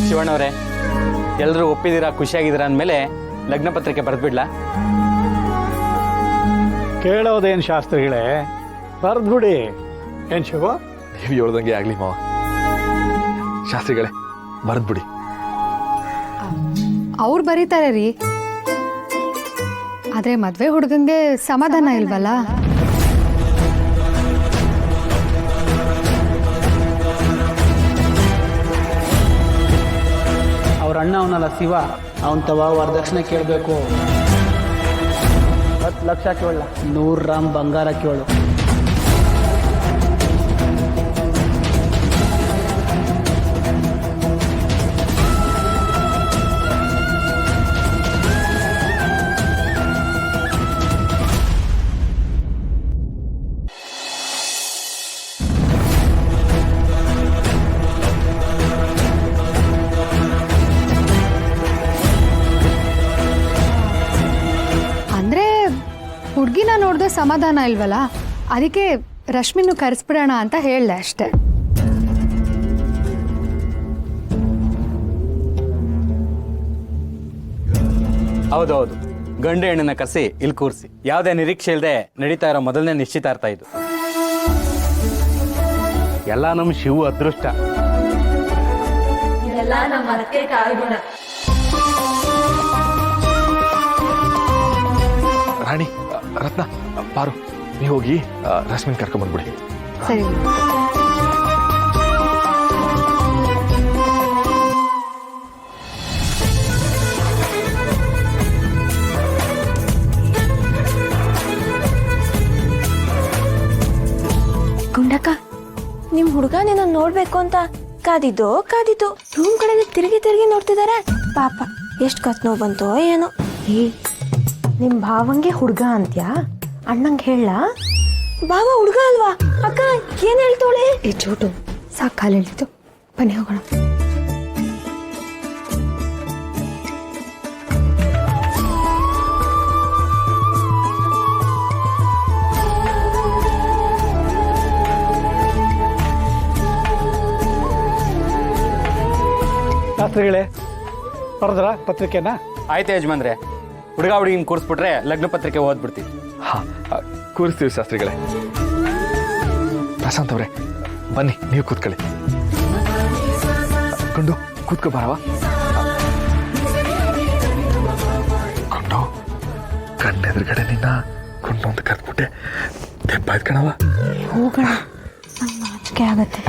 ಶಿವಣ್ಣವ್ರೆ, ಎಲ್ಲರೂ ಒಪ್ಪಿದ್ದೀರಾ, ಖುಷಿಯಾಗಿದ್ದೀರಾ ಅಂದಮೇಲೆ ಲಗ್ನ ಪತ್ರಿಕೆ ಬರೆದ್ಬಿಡ್ಲಾ? ಕೇಳೋದೇನು ಶಾಸ್ತ್ರಿಗಳೇ, ಬರೆದ್ಬಿಡಿ. ಏನು ಶಿವ? ನೀವು ಹೇಳ್ದಂಗೆ ಆಗಲಿ ಮಾವ. ಶಾಸ್ತ್ರಿಗಳೇ, ಬರೆದ್ಬಿಡಿ. ಅವ್ರು ಬರೀತಾರೆ ರೀ, ಆದ್ರೆ ಮದ್ವೆ ಹುಡುಗಂಗೆ ಸಮಾಧಾನ ಇಲ್ವಲ್ಲ. ಅವ್ರ ಅಣ್ಣ ಅವನಲ್ಲ ಶಿವ, ಅವನ ತವ ವರದಕ್ಷಿಣೆ ಕೇಳಬೇಕು. 10 ಲಕ್ಷ ಕೇಳ, 100 ಗ್ರಾಮ್ ಬಂಗಾರ ಕೇಳು. ಹುಡುಗಿನ ನೋಡಿದ್ರೆ ಸಮಾಧಾನ ಇಲ್ವಲ್ಲ, ಅದಕ್ಕೆ ರಶ್ಮಿನ್ನು ಕರೆಸ್ಬಿಡೋಣ ಅಂತ ಹೇಳ್ದೆ ಅಷ್ಟೆ. ಹೌದೌದು, ಗಂಡು ಹೆಣ್ಣನ್ನ ಕರೆಸಿ ಇಲ್ಲಿ ಕೂರಿಸಿ. ಯಾವುದೇ ನಿರೀಕ್ಷೆ ಇಲ್ಲದೆ ನಡೀತಾ ಇರೋ ಮೊದಲನೇ ನಿಶ್ಚಿತಾರ್ಥ ಇದು. ಎಲ್ಲ ನಮ್ಮ ಶಿವು ಅದೃಷ್ಟ. ರಾಣಿ, ರತ್ನ, ಪಾರು, ನೀವು ಹೋಗಿ ರಶ್ಮಿನ್ ಕರ್ಕೊಂಡ್ಬಂದ್ಬಿಡಿ. ಸರಿ. ಗುಂಡಕ್ಕ, ನಿಮ್ ಹುಡುಗ ನಿನ್ನ ನೋಡ್ಬೇಕು ಅಂತ ಕಾದಿದ್ದು ರೂಮ್ ಕಡೆ ತಿರುಗಿ ನೋಡ್ತಿದಾರೆ. ಪಾಪ ಎಷ್ಟ್ ಕತ್ ನೋವು ಬಂತೋ ಏನೋ. ನಿಮ್ ಭಾವಂಗೆ ಹುಡುಗ ಅಂತ್ಯಾ? ಅಣ್ಣಂಗೆ ಹೇಳ. ಬಾವ ಹುಡುಗ ಅಲ್ವಾ? ಅಕ್ಕ ಏನ್ ಹೇಳ್ತೋಳೆ? ಈ ಚೋಟು ಸಾಕು, ಕಾಲು ಎಳಿತು, ಬನ್ನಿ ಹೋಗೋಣ. ಶಾಸ್ತ್ರಿಗಳೇ, ಬರೆದ್ರ ಪತ್ರಿಕೆನ? ಆಯ್ತು ಯಜಮಾನ್ರೆ, ಹುಡುಗ ಹುಡುಗಿನ ಕೂರಿಸ್ಬಿಟ್ರೆ ಲಗ್ನ ಪತ್ರಿಕೆ ಓದ್ಬಿಡ್ತೀವಿ. ಹಾ, ಕೂರಿಸ್ತೀವಿ ಶಾಸ್ತ್ರಿಗಳೇ. ಪ್ರಶಾಂತ್ ಅವರೇ, ಬನ್ನಿ, ನೀವು ಕೂತ್ಕೊಳ್ಳಿ. ಕೊಂಡು ಕೂತ್ಕೋ ಬಾರವ. ಕೊಂಡು, ಕಣ್ಣೆದುರುಗಡೆ ನಿನ್ನ ಕೊಂಡು ಅಂತ ಕರೆದ್ಬಿಟ್ಟೆ. ತೆಪ್ಪಾಯ್ತು ಕಣವ. ಹೋಗೋಣ, ನಂಗೆ ನಾಚಿಕೆ ಆಗತ್ತೆ.